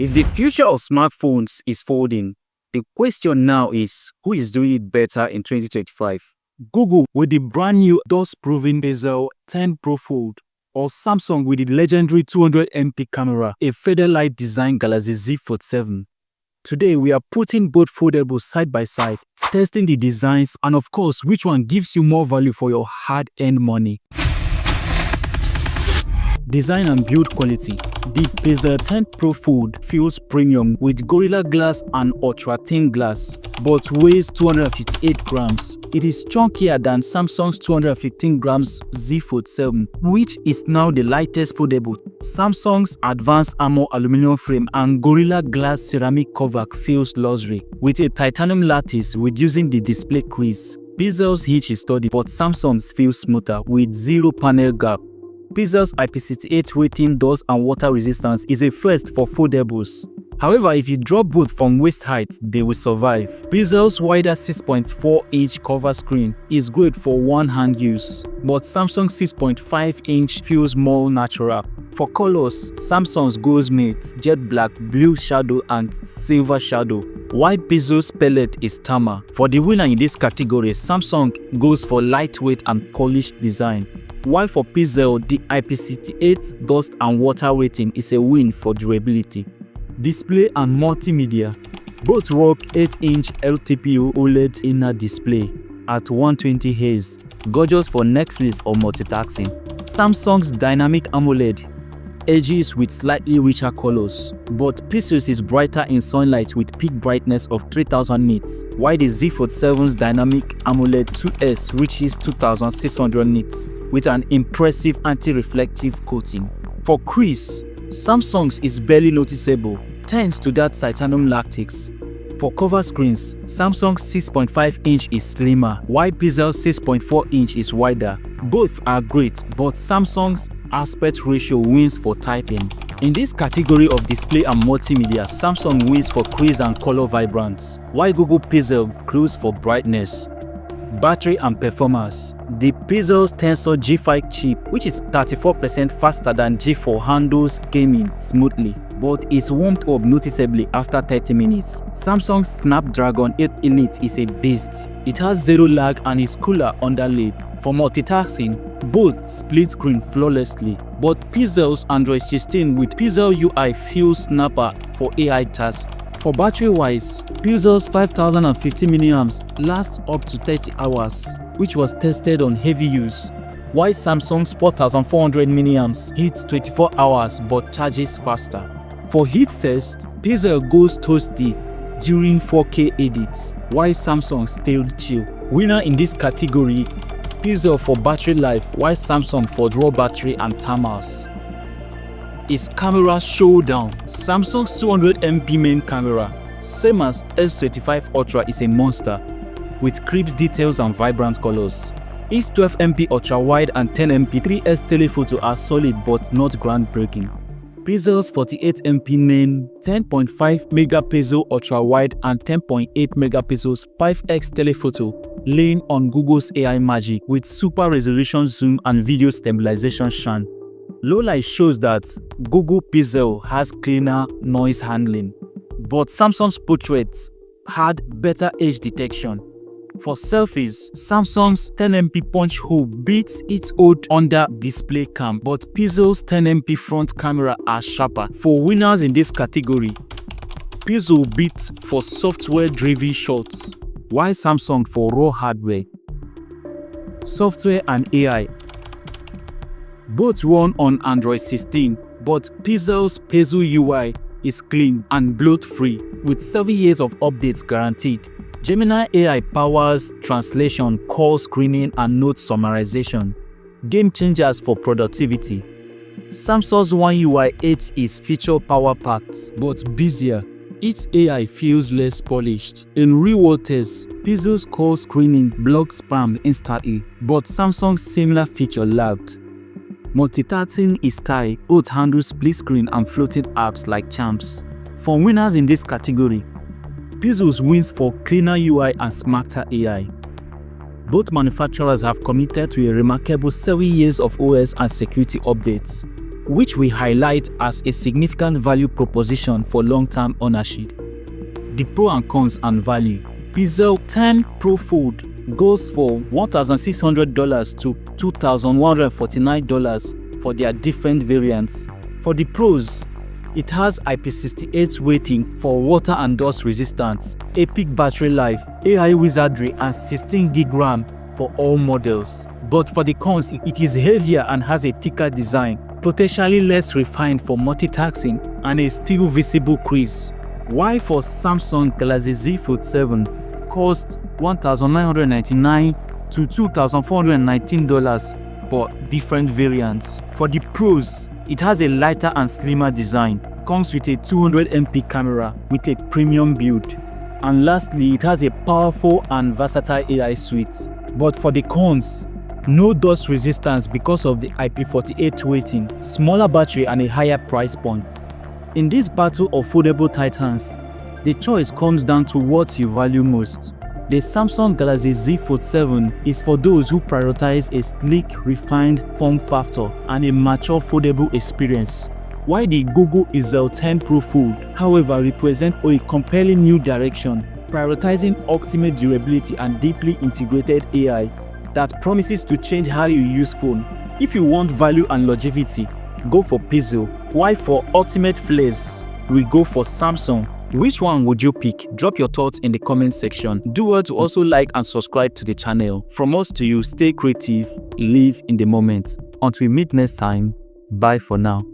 If the future of smartphones is folding, the question now is, who is doing it better in 2025? Google with the brand new dust-proven Pixel 10 Pro Fold, or Samsung with the legendary 200MP camera, a featherlight design Galaxy Z Fold 7. Today we are putting both foldables side by side, testing the designs and of course which one gives you more value for your hard-earned money. Design and build quality. The Pixel 10 Pro Fold feels premium with Gorilla Glass and ultra-thin glass, but weighs 258 grams. It is chunkier than Samsung's 215 grams Z Fold 7, which is now the lightest foldable. Samsung's advanced armor aluminum frame and Gorilla Glass ceramic cover feels luxury, with a titanium lattice reducing the display crease. Pixel's hitch is sturdy, but Samsung's feels smoother with zero panel gap. Pixel's IP68 rating, dust and water resistance is a first for foldables. However, if you drop both from waist height, they will survive. Pixel's wider 6.4-inch cover screen is great for one-hand use, but Samsung's 6.5-inch feels more natural. For colors, Samsung's goes matte, jet black, blue shadow and silver shadow, while Pixel's palette is tama. For the winner in this category, Samsung goes for lightweight and polished design, while for Pixel, the IP68 dust and water rating is a win for durability. Display and multimedia. Both rock 8-inch LTPO OLED inner display at 120 Hz, gorgeous for Netflix or multitasking. Samsung's dynamic AMOLED edges with slightly richer colors, but Pixel's is brighter in sunlight with peak brightness of 3000 nits, while the Z Fold 7's dynamic AMOLED 2S reaches 2600 nits with an impressive anti-reflective coating. For crease, Samsung's is barely noticeable thanks to that titanium lattice. For cover screens, Samsung's 6.5-inch is slimmer, while Pixel's 6.4-inch is wider. Both are great, but Samsung's aspect ratio wins for typing. In this category of display and multimedia, Samsung wins for crease and color vibrance, while Google Pixel cruises for brightness. Battery and performance. The Pixel's Tensor G5 chip, which is 34% faster than G4, handles gaming smoothly, but is warmed up noticeably after 30 minutes. Samsung's Snapdragon 8 Elite is a beast. It has zero lag and is cooler underlaid. For multitasking, both split screen flawlessly, but Pixel's Android 16 with Pixel UI feels snapper for AI tasks. For battery-wise, Pixel's 5050 mAh lasts up to 30 hours, which was tested on heavy use, while Samsung's 4400 mAh hits 24 hours but charges faster. For heat test, Pixel goes toasty during 4K edits, while Samsung stayed chill. Winner in this category, Pixel for battery life, while Samsung for draw battery and thermals. Is camera showdown. Samsung's 200MP main camera, same as S25 Ultra, is a monster with crisp details and vibrant colors. Its 12MP ultra wide and 10MP 3S telephoto are solid but not groundbreaking. Pixel's 48MP main, 10.5 megapixel ultra wide and 10.8 megapixels 5x telephoto lean on Google's AI magic with super resolution zoom and video stabilization shine. Low light shows that Google Pixel has cleaner noise handling, but Samsung's portraits had better edge detection. For selfies, Samsung's 10MP punch hole beats its old under display cam, but Pixel's 10MP front camera are sharper. For winners in this category, Pixel beats for software-driven shots, while Samsung for raw hardware. Software and AI. Both run on Android 16, but Pixel's Pixel UI is clean and bloat-free, with 7 years of updates guaranteed. Gemini AI powers translation, call screening, and note summarization. Game changers for productivity. Samsung's One UI 8 is feature power-packed, but busier. Its AI feels less polished. In real-world tests, Pixel's call screening blocks spam instantly, but Samsung's similar feature lagged. Multitasking is tight, both handles split screen and floating apps like champs. For winners in this category, Pixel wins for cleaner UI and smarter AI. Both manufacturers have committed to a remarkable 7 years of OS and security updates. which we highlight as a significant value proposition for long-term ownership. The pro and cons and value. Pixel 10 Pro Fold goes for $1,600 to $2,149 for their different variants. For the pros, it has IP68 rating for water and dust resistance, epic battery life, AI wizardry, and 16GB RAM for all models. But for the cons, it is heavier and has a thicker design, potentially less refined for multitasking, and a still visible crease. While for Samsung Galaxy Z Fold 7 cost $1,999 to $2,419 for different variants. For the pros, it has a lighter and slimmer design, comes with a 200MP camera with a premium build. And lastly, it has a powerful and versatile AI suite. But for the cons, no dust resistance because of the IP48 rating, smaller battery, and a higher price point. In this battle of foldable titans, the choice comes down to what you value most. The Samsung Galaxy Z Fold 7 is for those who prioritize a sleek, refined form factor and a mature foldable experience, while the Google Pixel 10 Pro Fold, however, represents a compelling new direction, prioritizing ultimate durability and deeply integrated AI that promises to change how you use phone. If you want value and longevity, go for Pixel, while for ultimate flares, we go for Samsung. Which one would you pick? Drop your thoughts in the comment section. Do well to also like and subscribe to the channel. From us to you, stay creative, live in the moment. Until we meet next time, bye for now.